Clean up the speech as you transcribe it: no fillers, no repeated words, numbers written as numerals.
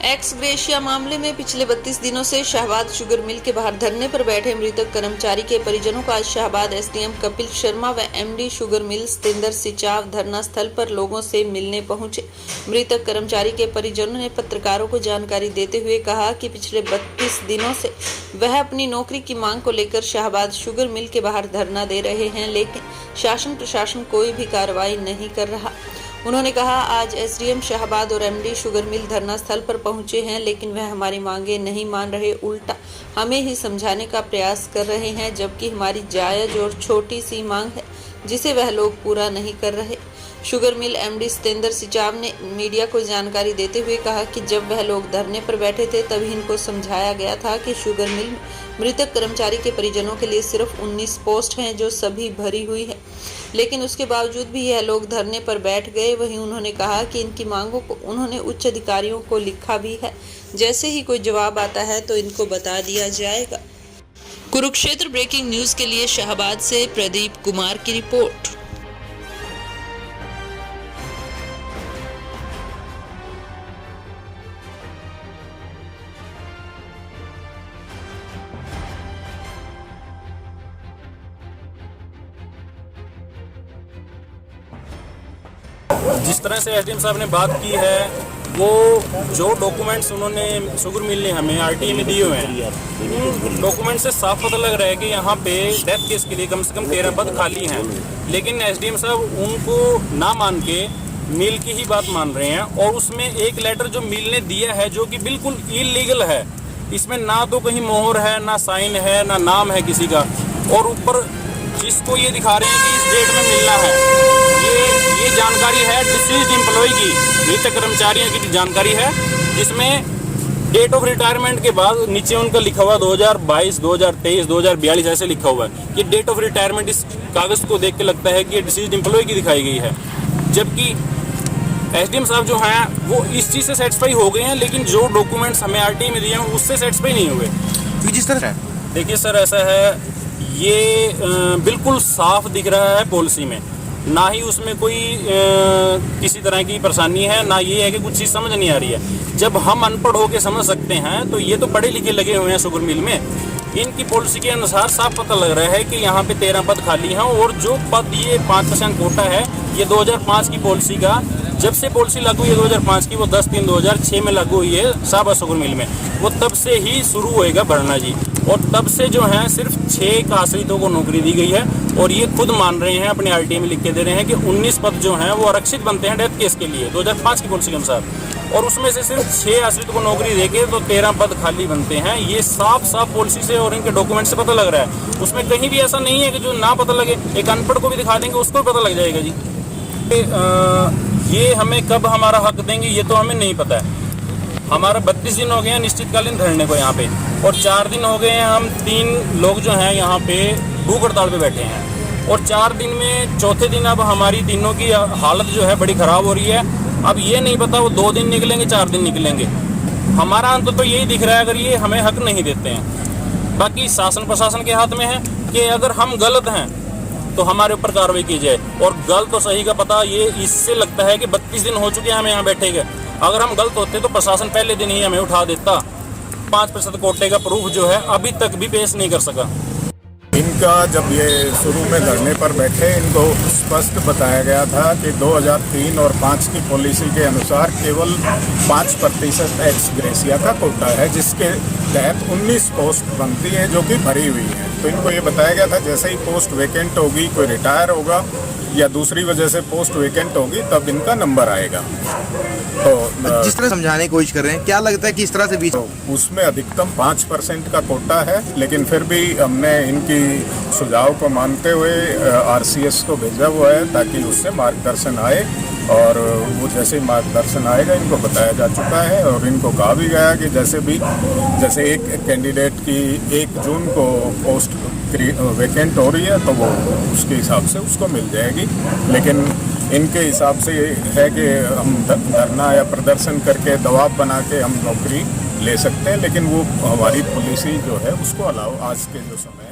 X gratia मामले में पिछले 32 दिनों से शाहबाद शुगर मिल के बाहर धरने पर बैठे मृतक कर्मचारी के परिजनों को आज शाहबाद एसडीएम कपिल शर्मा व एमडी शुगर मिल सतेंद्र सिचाव धरना स्थल पर लोगों से मिलने पहुंचे। मृतक कर्मचारी के परिजनों ने पत्रकारों को जानकारी देते हुए कहा कि पिछले 32 दिनों से वह अपनी नौकरी की मांग को लेकर शाहबाद शुगर मिल के बाहर धरना दे रहे हैं, लेकिन शासन प्रशासन कोई भी कार्रवाई नहीं कर रहा। उन्होंने कहा, आज एसडीएम शाहबाद और एमडी शुगर मिल धरना स्थल पर पहुंचे हैं, लेकिन वह हमारी मांगे नहीं मान रहे, उल्टा हमें ही समझाने का प्रयास कर रहे हैं, जबकि हमारी जायज और छोटी सी मांग है जिसे वह लोग पूरा नहीं कर रहे। शुगर मिल एमडी सतेंद्र सिचाव ने मीडिया को जानकारी देते हुए कहा कि जब वह लोग धरने पर बैठे थे तभी इनको समझाया गया था कि शुगर मिल में मृतक कर्मचारी के परिजनों के लिए सिर्फ 19 पोस्ट हैं जो सभी भरी हुई है, लेकिन उसके बावजूद भी यह लोग धरने पर बैठ गए। वहीं उन्होंने कहा कि इनकी मांगों को उन्होंने उच्च अधिकारियों को लिखा भी है, जैसे ही कोई जवाब आता है तो इनको बता दिया जाएगा। कुरुक्षेत्र ब्रेकिंग न्यूज के लिए शाहबाद से प्रदीप कुमार की रिपोर्ट। जिस तरह से एसडीएम साहब ने बात की है, वो जो डॉक्यूमेंट्स उन्होंने शुगर मिल ने हमें आरटीए में दिए हुए हैं, डॉक्यूमेंट से साफ पता लग रहा है कि यहाँ पे डेथ केस के लिए कम से कम 13 पद खाली हैं, लेकिन एसडीएम साहब उनको ना मान के मिल की ही बात मान रहे हैं। और उसमें एक लेटर जो मिल ने दिया है जो कि बिल्कुल इलीगल है, इसमें ना तो कहीं मोहर है, ना साइन है, ना नाम है किसी का, और ऊपर जिसको ये दिखा रहे हैं कि इस डेट में मिलना है, ये जानकारी है डिसीज्ड एम्प्लॉय की, मृतक कर्मचारियों की जानकारी है, जिसमें डेट ऑफ रिटायरमेंट के बाद नीचे उनका लिखा हुआ 2022, 2023, 2042 ऐसे लिखा हुआ है कि डेट ऑफ रिटायरमेंट इस कागज को देख के लगता है कि ये डिसीज्ड एम्प्लॉय की दिखाई गई है। जबकि एसडीएम साहब जो हैं वो इस चीज़ से सेटिस्फाई हो गए हैं, लेकिन जो डॉक्यूमेंट्स हमें आरटीए में दिए हैं उससे सेटिस्फाई नहीं हुए। जिस तरह देखिए सर, ऐसा है, ये बिल्कुल साफ दिख रहा है पॉलिसी में, ना ही उसमें कोई किसी तरह की परेशानी है, ना ये है कि कुछ चीज़ समझ नहीं आ रही है। जब हम अनपढ़ होकर समझ सकते हैं तो ये तो पढ़े लिखे लगे हुए हैं शुगर मिल में। इनकी पॉलिसी के अनुसार साफ पता लग रहा है कि यहाँ पे 13 पद खाली हैं, और जो पद ये 5% कोटा है, ये 2005 की पॉलिसी का, जब से पॉलिसी लागू हुई है 2005 की, वो 10/3/2006 में लागू हुई है शाहबाद शुगर मिल में, वो तब से ही शुरू होएगा भरना जी। और तब से जो है सिर्फ 6 आश्रितों को नौकरी दी गई है, और ये खुद मान रहे हैं, अपने आरटीए में लिख के दे रहे हैं कि 19 पद जो हैं वो आरक्षित बनते हैं डेथ केस के लिए 2005 की पॉलिसी के अनुसार, और उसमें से सिर्फ 6 आश्रित को नौकरी देके तो 13 पद खाली बनते हैं। ये साफ साफ पॉलिसी से और इनके डॉक्यूमेंट से पता लग रहा है। उसमें कहीं भी ऐसा नहीं है कि जो ना पता लगे, एक अनपढ़ को भी दिखा देंगे उसको भी पता लग जाएगा जी। ये हमें कब हमारा हक देंगे ये तो हमें नहीं पता है। हमारा 32 दिन हो गए हैं निश्चितकालीन धरने को यहाँ पे, और 4 दिन हो गए हैं हम 3 लोग जो हैं यहाँ पे भूख हड़ताल पे बैठे हैं, और 4 दिन में चौथे दिन अब हमारी तीनों की हालत जो है बड़ी ख़राब हो रही है। अब ये नहीं पता वो 2 दिन निकलेंगे, 4 दिन निकलेंगे। हमारा अंत तो यही दिख रहा है अगर ये हमें हक नहीं देते हैं। बाकी शासन प्रशासन के हाथ में है कि अगर हम गलत हैं तो हमारे ऊपर कार्रवाई की जाए, और गलत तो सही का पता ये इससे लगता है कि 32 दिन हो चुके हैं हमें यहाँ बैठे गए। अगर हम गलत होते तो प्रशासन पहले दिन ही हमें उठा देता। 5% कोटे का प्रूफ जो है अभी तक भी पेश नहीं कर सका। इनका जब ये शुरू में धरने पर बैठे, इनको स्पष्ट बताया गया था कि 2003 और 5 की पॉलिसी के अनुसार केवल 5% एक्स ग्रेशिया का कोटा है, जिसके तहत 19 पोस्ट बनती है जो कि भरी हुई है। तो इनको ये बताया गया था जैसे ही पोस्ट वैकेंट होगी, कोई रिटायर होगा या दूसरी वजह से पोस्ट वैकेंट होगी, तब इनका नंबर आएगा। तो जिस तरह समझाने की कोशिश कर रहे हैं, क्या लगता है कि इस तरह से बीच उसमें अधिकतम 5% का कोटा है, लेकिन फिर भी हमने इनकी सुझाव को मानते हुए आरसीएस को भेजा हुआ है ताकि उससे मार्गदर्शन आए, और वो जैसे मार्गदर्शन आएगा इनको बताया जा चुका है। और इनको कहा भी गया कि जैसे एक कैंडिडेट की 1 जून को पोस्ट वैकेंट हो रही है तो वो उसके हिसाब से उसको मिल जाएगी, लेकिन इनके हिसाब से है कि हम धरना या प्रदर्शन करके दबाव बना के हम नौकरी ले सकते हैं, लेकिन वो हमारी पॉलिसी जो है उसको अलाउ आज के जो समय